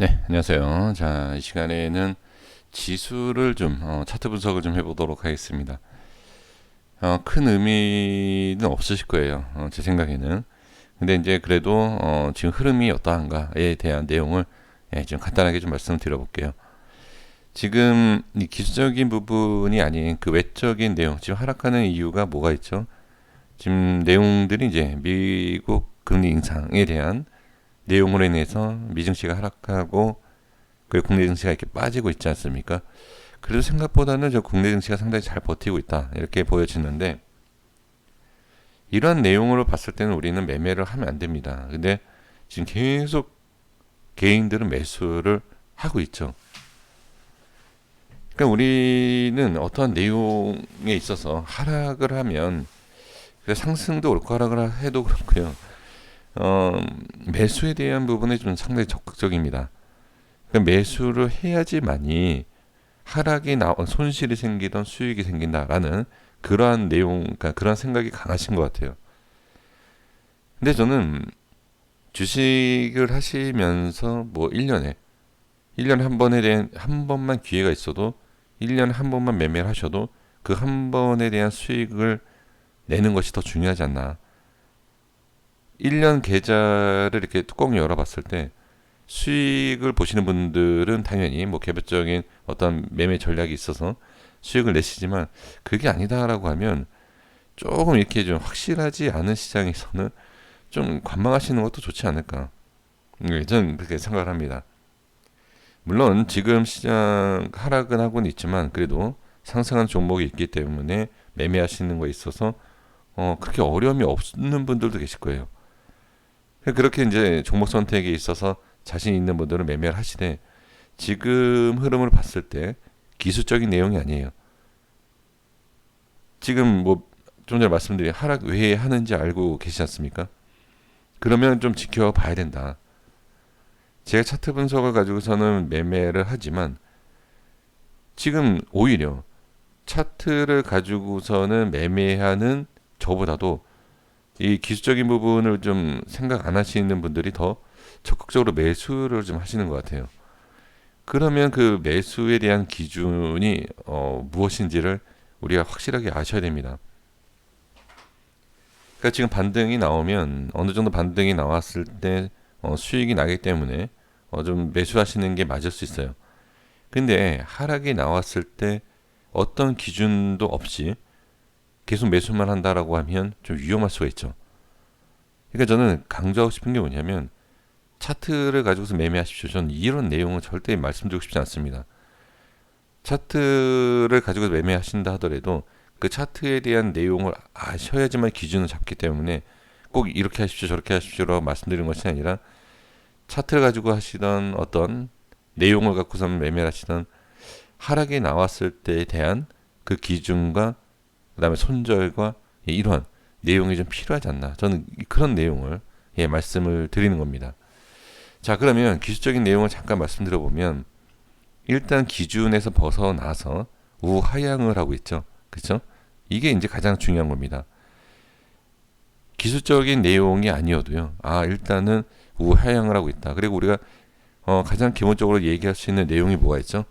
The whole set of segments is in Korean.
네, 안녕하세요. 자, 이 시간에는 지수를 차트 분석을 좀 해보도록 하겠습니다. 큰 의미는 없으실 거예요. 제 생각에는. 근데 이제 그래도 지금 흐름이 어떠한가에 대한 내용을 좀 간단하게 좀 말씀을 드려볼게요. 지금 이 기술적인 부분이 아닌 그 외적인 내용, 지금 하락하는 이유가 뭐가 있죠? 지금 내용들이 이제 미국 금리 인상에 대한 내용으로 인해서 미증시가 하락하고 그리고 국내 증시가 이렇게 빠지고 있지 않습니까? 그래도 생각보다는 저 국내 증시가 상당히 잘 버티고 있다 이렇게 보여지는데 이러한 내용으로 봤을 때는 우리는 매매를 하면 안 됩니다. 근데 지금 계속 개인들은 매수를 하고 있죠. 그러니까 우리는 어떠한 내용에 있어서 하락을 하면 상승도 옳고 하락을 해도 그렇고요. 어, 매수에 대한 부분에 좀 상당히 적극적입니다. 그러니까 매수를 해야지만이 하락이 손실이 생기던 수익이 생긴다라는 그러한 내용, 그러니까 그런 생각이 강하신 것 같아요. 근데 저는 주식을 하시면서 뭐 1년에 한 번에 대한 한 번만 기회가 있어도 1년에 한 번만 매매를 하셔도 그 한 번에 대한 수익을 내는 것이 더 중요하지 않나. 1년 계좌를 이렇게 뚜껑 열어봤을 때 수익을 보시는 분들은 당연히 뭐 개별적인 어떤 매매 전략이 있어서 수익을 내시지만 그게 아니다라고 하면 조금 이렇게 좀 확실하지 않은 시장에서는 좀 관망하시는 것도 좋지 않을까. 저는 그렇게 생각을 합니다. 물론 지금 시장 하락은 하고는 있지만 그래도 상승한 종목이 있기 때문에 매매하시는 거에 있어서 그렇게 어려움이 없는 분들도 계실 거예요. 그렇게 이제 종목 선택에 있어서 자신 있는 분들은 매매를 하시되 지금 흐름을 봤을 때 기술적인 내용이 아니에요. 지금 뭐 좀 전에 말씀드린 하락 왜 하는지 알고 계시지 않습니까? 그러면 좀 지켜봐야 된다. 제가 차트 분석을 가지고서는 매매를 하지만 지금 오히려 차트를 가지고서는 매매하는 저보다도 이 기술적인 부분을 좀 생각 안 하시는 분들이 더 적극적으로 매수를 좀 하시는 것 같아요. 그러면 그 매수에 대한 기준이 무엇인지를 우리가 확실하게 아셔야 됩니다. 그러니까 지금 반등이 나오면 어느 정도 반등이 나왔을 때 수익이 나기 때문에 좀 매수하시는 게 맞을 수 있어요. 근데 하락이 나왔을 때 어떤 기준도 없이 계속 매수만 한다라고 하면 좀 위험할 수가 있죠. 그러니까 저는 강조하고 싶은 게 뭐냐면 차트를 가지고서 매매하십시오. 저는 이런 내용은 절대 말씀드리고 싶지 않습니다. 차트를 가지고 매매하신다 하더라도 그 차트에 대한 내용을 아셔야지만 기준을 잡기 때문에 꼭 이렇게 하십시오 저렇게 하십시오라고 말씀드리는 것이 아니라 차트를 가지고 하시던 어떤 내용을 갖고서 매매를 하시던 하락이 나왔을 때에 대한 그 기준과 그 다음에 손절과 이러한 내용이 좀 필요하지 않나 저는 그런 내용을 말씀을 드리는 겁니다. 자, 그러면 기술적인 내용을 잠깐 말씀드려보면 일단 기준에서 벗어나서 우하향을 하고 있죠. 그렇죠? 이게 이제 가장 중요한 겁니다. 기술적인 내용이 아니어도요. 일단은 우하향을 하고 있다. 그리고 우리가 가장 기본적으로 얘기할 수 있는 내용이 뭐가 있죠?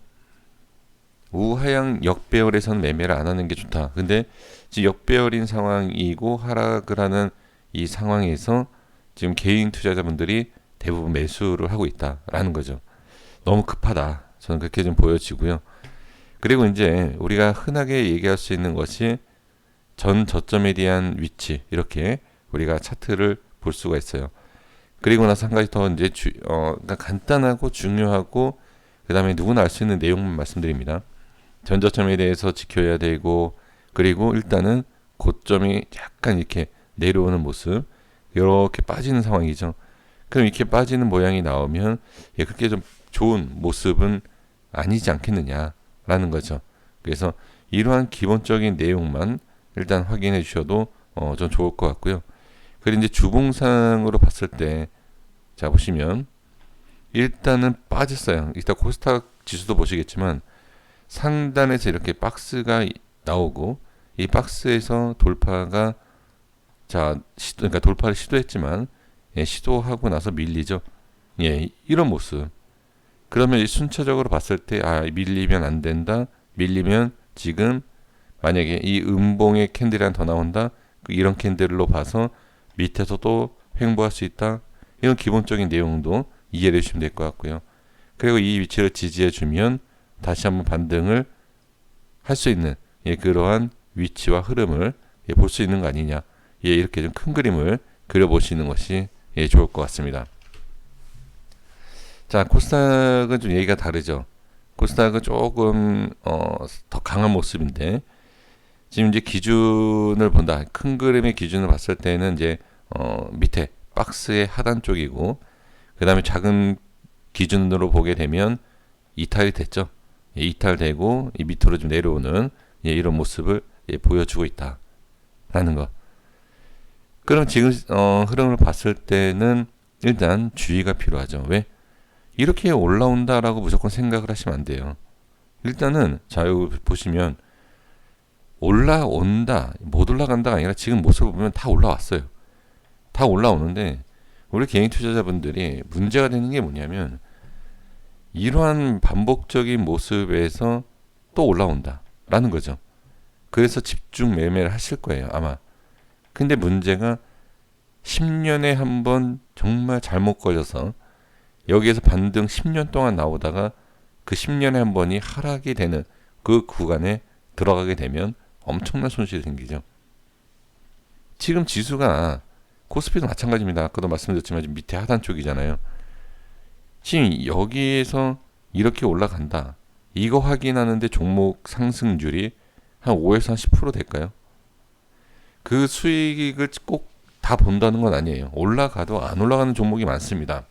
우하향 역배열에서는 매매를 안 하는 게 좋다. 근데 지금 역배열인 상황이고 하락을 하는 이 상황에서 지금 개인 투자자분들이 대부분 매수를 하고 있다라는 거죠. 너무 급하다. 저는 그렇게 좀 보여지고요. 그리고 이제 우리가 흔하게 얘기할 수 있는 것이 전 저점에 대한 위치 이렇게 우리가 차트를 볼 수가 있어요. 그리고 나서 한 가지 더 이제 그러니까 간단하고 중요하고 그 다음에 누구나 알 수 있는 내용만 말씀드립니다. 전 저점에 대해서 지켜야 되고 그리고 일단은 고점이 약간 이렇게 내려오는 모습 이렇게 빠지는 상황이죠. 그럼 이렇게 빠지는 모양이 나오면 그렇게 좀 좋은 모습은 아니지 않겠느냐라는 거죠. 그래서 이러한 기본적인 내용만 일단 확인해 주셔도 좀 좋을 것 같고요. 그리고 이제 주봉상으로 봤을 때 자 보시면 일단은 빠졌어요. 이따 코스닥 지수도 보시겠지만 상단에서 이렇게 박스가 나오고 이 박스에서 돌파가 그러니까 돌파를 시도했지만 시도하고 나서 밀리죠. 이런 모습. 그러면 이 순차적으로 봤을 때 밀리면 안 된다. 밀리면 지금 만약에 이 음봉의 캔들이 하나 더 나온다. 이런 캔들로 봐서 밑에서 또 횡보할 수 있다. 이런 기본적인 내용도 이해를 해주시면 될 것 같고요. 그리고 이 위치를 지지해 주면 다시 한번 반등을 할 수 있는 그러한 위치와 흐름을 볼 수 있는 거 아니냐. 이렇게 좀 큰 그림을 그려보시는 것이 좋을 것 같습니다. 자, 코스닥은 좀 얘기가 다르죠. 코스닥은 조금 더 강한 모습인데 지금 이제 기준을 본다. 큰 그림의 기준을 봤을 때는 이제 밑에 박스의 하단 쪽이고 그 다음에 작은 기준으로 보게 되면 이탈이 됐죠. 이탈되고 이 밑으로 좀 내려오는 이런 모습을 보여주고 있다라는 거. 그럼 지금 흐름을 봤을 때는 일단 주의가 필요하죠. 왜? 이렇게 올라온다라고 무조건 생각을 하시면 안 돼요. 일단은 자 여기 보시면 올라온다, 못 올라간다가 아니라 지금 모습을 보면 다 올라왔어요. 다 올라오는데 우리 개인 투자자분들이 문제가 되는 게 뭐냐면 이러한 반복적인 모습에서 또 올라온다라는 거죠. 그래서 집중 매매를 하실 거예요, 아마. 근데 문제가 10년에 한 번 정말 잘못 걸려서 여기에서 반등 10년 동안 나오다가 그 10년에 한 번이 하락이 되는 그 구간에 들어가게 되면 엄청난 손실이 생기죠. 지금 지수가 코스피도 마찬가지입니다. 아까도 말씀드렸지만 지금 밑에 하단 쪽이잖아요. 지금 여기에서 이렇게 올라간다. 이거 확인하는데 종목 상승률이 한 5에서 한 10% 될까요? 그 수익을 꼭 다 본다는 건 아니에요. 올라가도 안 올라가는 종목이 많습니다.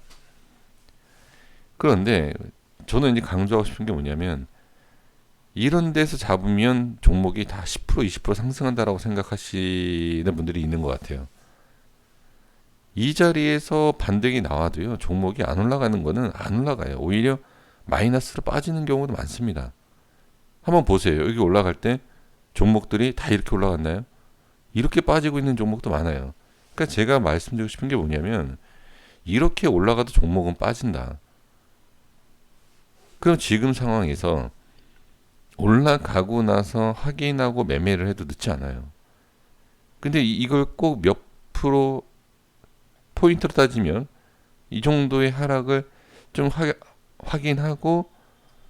그런데 저는 이제 강조하고 싶은 게 뭐냐면 이런 데서 잡으면 종목이 다 10% 20% 상승한다라고 생각하시는 분들이 있는 것 같아요. 이 자리에서 반등이 나와도요, 종목이 안 올라가는 거는 안 올라가요. 오히려 마이너스로 빠지는 경우도 많습니다. 한번 보세요. 여기 올라갈 때 종목들이 다 이렇게 올라갔나요? 이렇게 빠지고 있는 종목도 많아요. 그러니까 제가 말씀드리고 싶은 게 뭐냐면 이렇게 올라가도 종목은 빠진다. 그럼 지금 상황에서 올라가고 나서 확인하고 매매를 해도 늦지 않아요. 근데 이걸 꼭 몇 프로 포인트로 따지면 이 정도의 하락을 좀 확인하고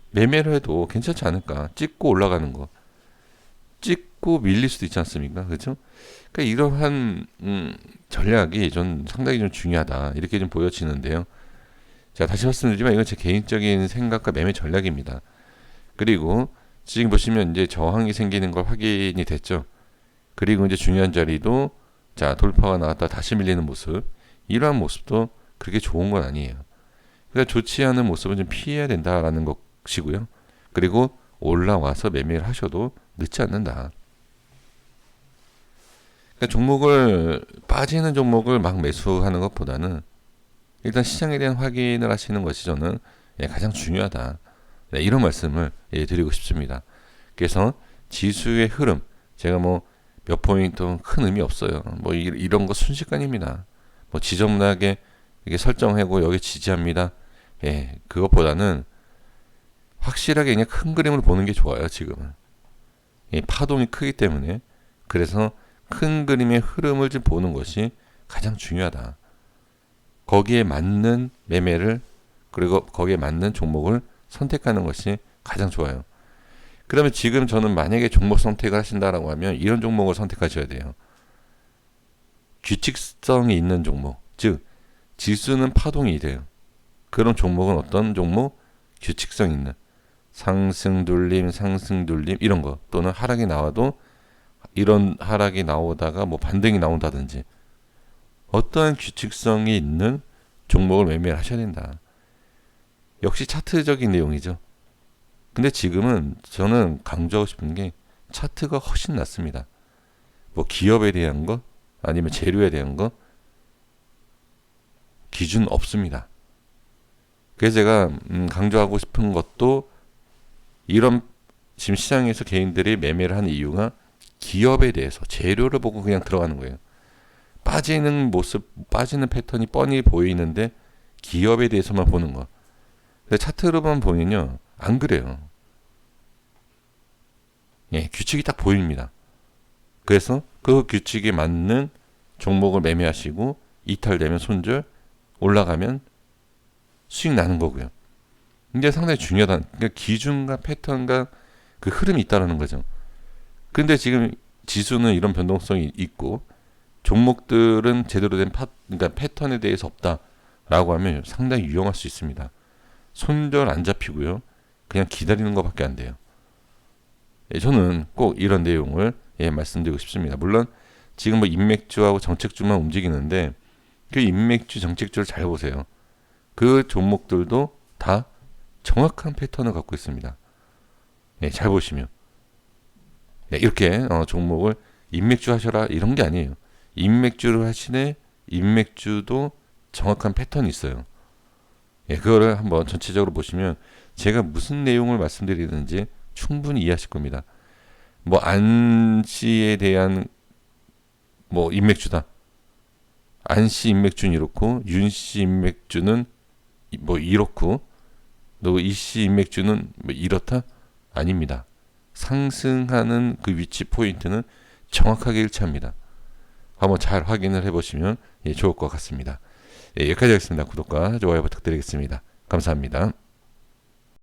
매매를 해도 괜찮지 않을까. 찍고 올라가는 거. 찍고 밀릴 수도 있지 않습니까? 그렇죠? 그러니까 이러한 전략이 좀 상당히 좀 중요하다. 이렇게 좀 보여지는데요. 자, 다시 말씀드리지만 이건 제 개인적인 생각과 매매 전략입니다. 그리고 지금 보시면 이제 저항이 생기는 걸 확인이 됐죠. 그리고 이제 중요한 자리도 자, 돌파가 나왔다 다시 밀리는 모습. 이러한 모습도 그렇게 좋은 건 아니에요. 그러니까 좋지 않은 모습은 좀 피해야 된다라는 것이고요. 그리고 올라와서 매매를 하셔도 늦지 않는다. 그러니까 종목을 빠지는 종목을 막 매수하는 것보다는 일단 시장에 대한 확인을 하시는 것이 저는 가장 중요하다. 이런 말씀을 드리고 싶습니다. 그래서 지수의 흐름, 제가 뭐 몇 포인트 큰 의미 없어요. 뭐 이런 거 순식간입니다. 뭐 지점락에 이게 설정하고 여기 지지합니다. 그것보다는 확실하게 그냥 큰 그림을 보는 게 좋아요. 지금은 파동이 크기 때문에. 그래서 큰 그림의 흐름을 좀 보는 것이 가장 중요하다. 거기에 맞는 매매를 그리고 거기에 맞는 종목을 선택하는 것이 가장 좋아요. 그러면 지금 저는 만약에 종목 선택을 하신다라고 하면 이런 종목을 선택하셔야 돼요. 규칙성이 있는 종목, 즉 지수는 파동이 돼요. 그런 종목은 어떤 종목? 규칙성 있는 상승 눌림 이런 거, 또는 하락이 나와도 이런 하락이 나오다가 뭐 반등이 나온다든지 어떠한 규칙성이 있는 종목을 매매를 하셔야 된다. 역시 차트적인 내용이죠. 근데 지금은 저는 강조하고 싶은 게 차트가 훨씬 낫습니다. 뭐 기업에 대한 거 아니면 재료에 대한 거 기준 없습니다. 그래서 제가 강조하고 싶은 것도 이런 지금 시장에서 개인들이 매매를 하는 이유가 기업에 대해서 재료를 보고 그냥 들어가는 거예요. 빠지는 모습, 빠지는 패턴이 뻔히 보이는데 기업에 대해서만 보는 거. 근데 차트로만 보면요, 안 그래요. 예, 규칙이 딱 보입니다. 그래서 그 규칙에 맞는 종목을 매매하시고 이탈되면 손절, 올라가면 수익 나는 거고요. 이게 상당히 중요하다. 그러니까 기준과 패턴과 그 흐름이 있다는 거죠. 근데 지금 지수는 이런 변동성이 있고 종목들은 제대로 된 그러니까 패턴에 대해서 없다라고 하면 상당히 위험할 수 있습니다. 손절 안 잡히고요. 그냥 기다리는 것밖에 안 돼요. 예, 저는 꼭 이런 내용을 말씀드리고 싶습니다. 물론 지금 뭐 인맥주하고 정책주만 움직이는데 그 인맥주, 정책주를 잘 보세요. 그 종목들도 다 정확한 패턴을 갖고 있습니다. 네, 잘 보시면. 네, 이렇게 종목을 인맥주 하셔라 이런 게 아니에요. 인맥주를 하시네 인맥주도 정확한 패턴이 있어요. 예, 그거를 한번 전체적으로 보시면 제가 무슨 내용을 말씀드리는지 충분히 이해하실 겁니다. 뭐 안씨에 대한 뭐 인맥주다. 안씨 인맥주는 이렇고 윤씨 인맥주는 뭐 이렇고 또 이씨 인맥주는 뭐 이렇다? 아닙니다. 상승하는 그 위치 포인트는 정확하게 일치합니다. 한번 잘 확인을 해보시면 좋을 것 같습니다. 여기까지 하겠습니다. 구독과 좋아요 부탁드리겠습니다. 감사합니다.